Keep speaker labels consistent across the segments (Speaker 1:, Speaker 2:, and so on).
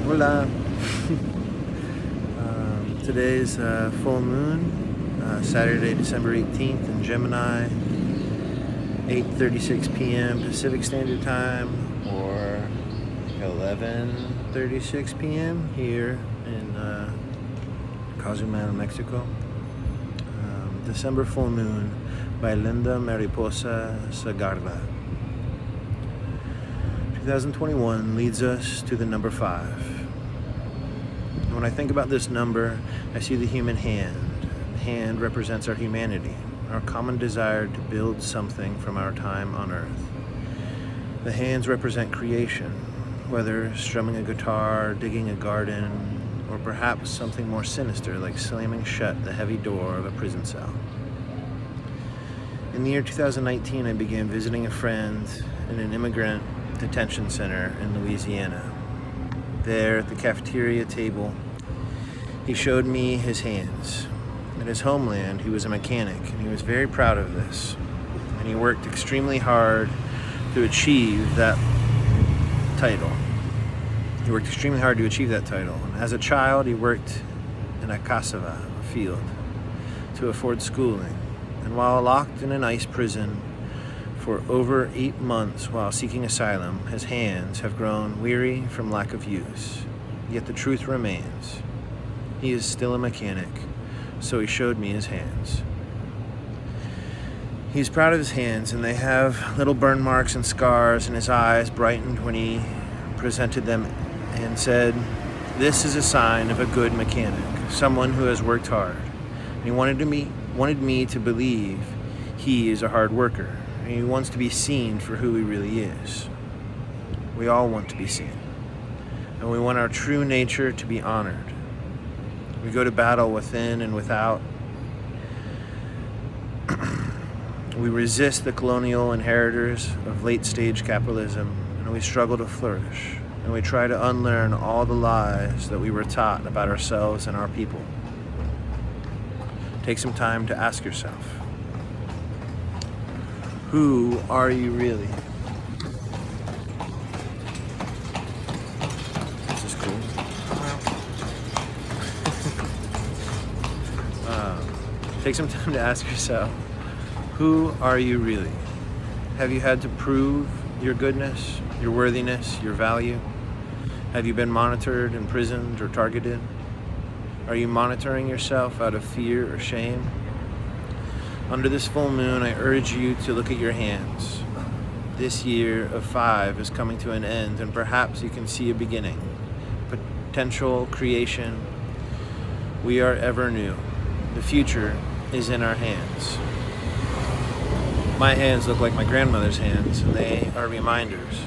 Speaker 1: Hola. Today's full moon, Saturday, December 18th in Gemini, 8:36 p.m. Pacific Standard Time, or 11:36 p.m. here in Cozumel, Mexico. December full moon by Alynda Mariposa Segarra. 2021 leads us to the number 5. And when I think about this number, I see the human hand. The hand represents our humanity, our common desire to build something from our time on earth. The hands represent creation, whether strumming a guitar, digging a garden, or perhaps something more sinister like slamming shut the heavy door of a prison cell. In the year 2019, I began visiting a friend in an immigrant detention center in Louisiana. There at the cafeteria table, he showed me his hands. In his homeland, he was a mechanic, and he was very proud of this. And he worked extremely hard to achieve that title. And as a child, he worked in a cassava field to afford schooling. And while locked in an ICE prison for over 8 months while seeking asylum, his hands have grown weary from lack of use. Yet the truth remains. He is still a mechanic, so he showed me his hands. He's proud of his hands, and they have little burn marks and scars, and his eyes brightened when he presented them and said, "This is a sign of a good mechanic, someone who has worked hard." And he wanted me to believe he is a hard worker. And he wants to be seen for who he really is. We all want to be seen. And we want our true nature to be honored. We go to battle within and without. We resist the colonial inheritors of late-stage capitalism, and we struggle to flourish. And we try to unlearn all the lies that we were taught about ourselves and our people. Take some time to ask yourself, who are you really? This is cool. Take some time to ask yourself, who are you really? Have you had to prove your goodness, your worthiness, your value? Have you been monitored, imprisoned, or targeted? Are you monitoring yourself out of fear or shame? Under this full moon, I urge you to look at your hands. This year of 5 is coming to an end, and perhaps you can see a beginning. Potential creation. We are ever new. The future is in our hands. My hands look like my grandmother's hands, and they are reminders.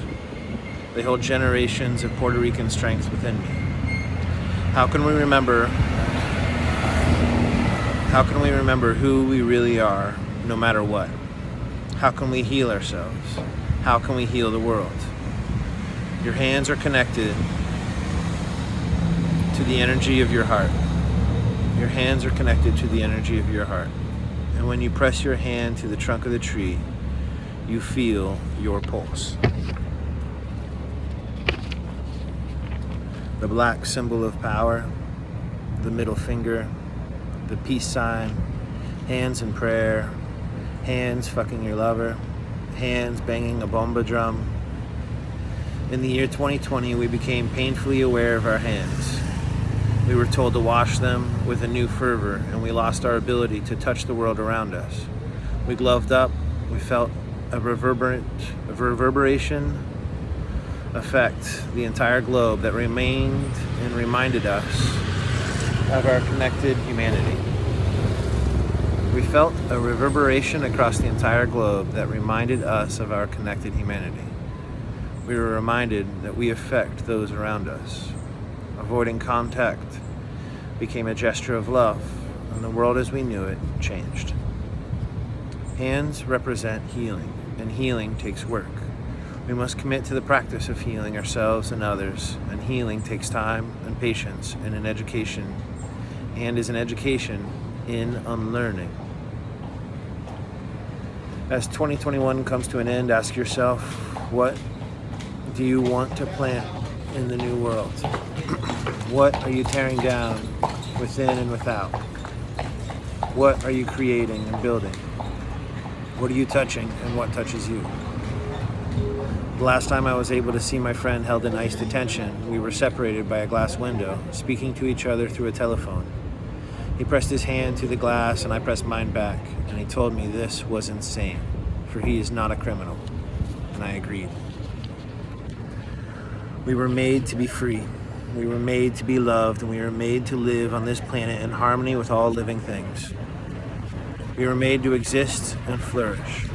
Speaker 1: They hold generations of Puerto Rican strength within me. How can we remember who we really are, no matter what? How can we heal ourselves? How can we heal the world? Your hands are connected to the energy of your heart. Your hands are connected to the energy of your heart. And when you press your hand to the trunk of the tree, you feel your pulse. The black symbol of power, the middle finger, the peace sign, hands in prayer, hands fucking your lover, hands banging a bomba drum. In the year 2020, we became painfully aware of our hands. We were told to wash them with a new fervor, and we lost our ability to touch the world around us. We gloved up, we felt a reverberation affect the entire globe that remained and reminded us of our connected humanity. We felt a reverberation across the entire globe that reminded us of our connected humanity. We were reminded that we affect those around us. Avoiding contact became a gesture of love, and the world as we knew it changed. Hands represent healing, and healing takes work. We must commit to the practice of healing ourselves and others, and healing takes time and patience and an education, and is an education in unlearning. As 2021 comes to an end, ask yourself, what do you want to plant in the new world? What are you tearing down within and without? What are you creating and building? What are you touching and what touches you? The last time I was able to see my friend held in ICE detention, we were separated by a glass window, speaking to each other through a telephone. He pressed his hand to the glass and I pressed mine back, and he told me this was insane, for he is not a criminal. And I agreed. We were made to be free. We were made to be loved, and we were made to live on this planet in harmony with all living things. We were made to exist and flourish.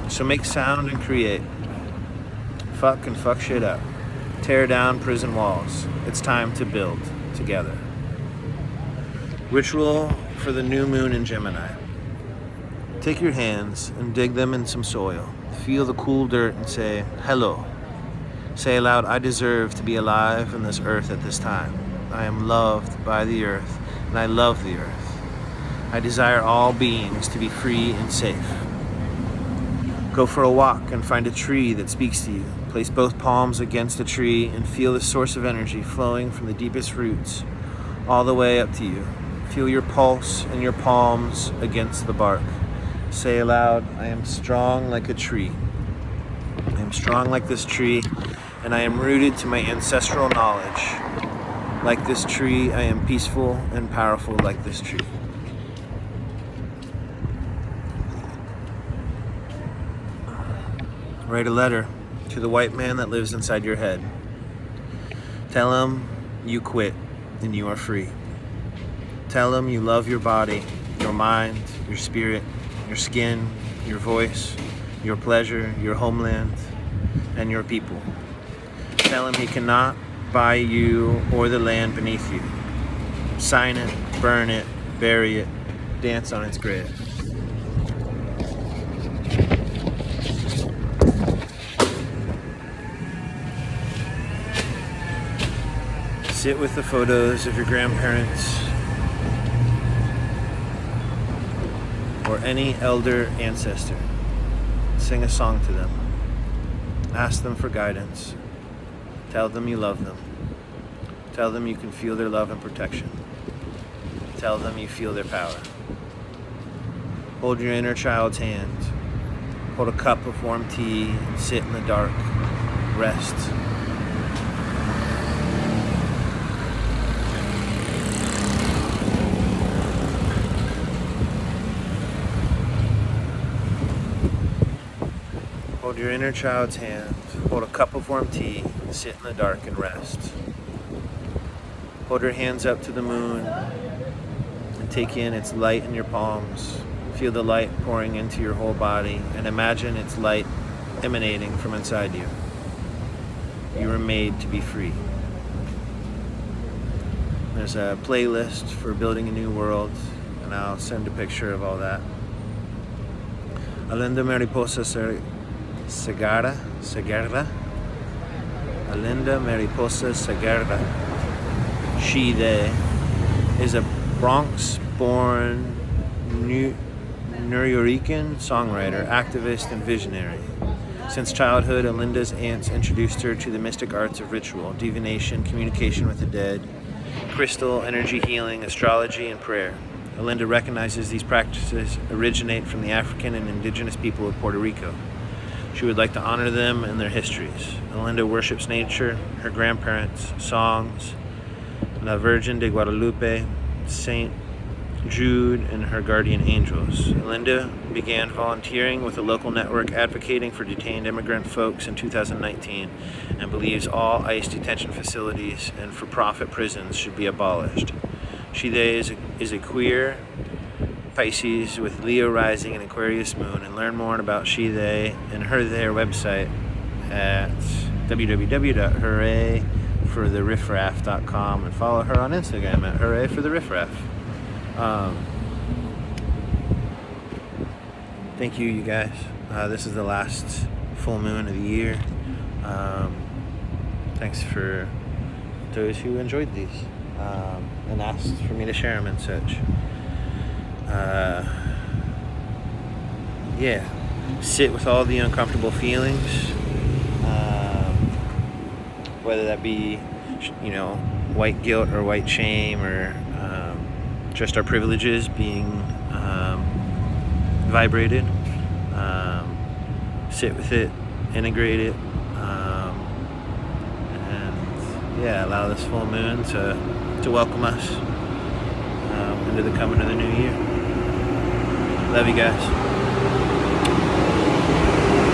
Speaker 1: So make sound and create. Fuck and fuck shit up. Tear down prison walls. It's time to build together. Ritual for the new moon in Gemini. Take your hands and dig them in some soil. Feel the cool dirt and say, hello. Say aloud, I deserve to be alive on this earth at this time. I am loved by the earth, and I love the earth. I desire all beings to be free and safe. Go for a walk and find a tree that speaks to you. Place both palms against a tree and feel the source of energy flowing from the deepest roots all the way up to you. Feel your pulse and your palms against the bark. Say aloud, I am strong like a tree. I am strong like this tree, and I am rooted to my ancestral knowledge. Like this tree, I am peaceful and powerful like this tree. Write a letter to the white man that lives inside your head. Tell him you quit and you are free. Tell him you love your body, your mind, your spirit, your skin, your voice, your pleasure, your homeland, and your people. Tell him he cannot buy you or the land beneath you. Sign it, burn it, bury it, dance on its grave. Sit with the photos of your grandparents or any elder ancestor. Sing a song to them. Ask them for guidance. Tell them you love them. Tell them you can feel their love and protection. Tell them you feel their power. Hold your inner child's hand. Hold a cup of warm tea and sit in the dark. Rest. Hold your inner child's hand. Hold a cup of warm tea, sit in the dark and rest. Hold your hands up to the moon and take in its light in your palms. Feel the light pouring into your whole body and imagine its light emanating from inside you. You were made to be free. There's a playlist for building a new world, and I'll send a picture of all that. Alynda Mariposa Segarra. Alynda Mariposa Segarra. She, they, is a Bronx-born Nuyorican songwriter, activist, and visionary. Since childhood, Alynda's aunts introduced her to the mystic arts of ritual, divination, communication with the dead, crystal, energy healing, astrology, and prayer. Alynda recognizes these practices originate from the African and indigenous people of Puerto Rico. She would like to honor them and their histories. Alynda worships nature, her grandparents, songs, La Virgin de Guadalupe, Saint Jude, and her guardian angels. Alynda began volunteering with a local network advocating for detained immigrant folks in 2019 and believes all ICE detention facilities and for-profit prisons should be abolished. She, they, is a queer Pisces with Leo rising and Aquarius moon, and learn more about she, they, and her, their website at www.hooray4theriffraff.com and follow her on Instagram at hooray4theriffraff. Thank you, you guys. This is the last full moon of the year. Thanks for those who enjoyed these and asked for me to share them and such. Sit with all the uncomfortable feelings. whether that be, white guilt or white shame, or just our privileges being vibrated. Sit with it, integrate it, and allow this full moon to welcome us into the coming of the new year. Love you guys.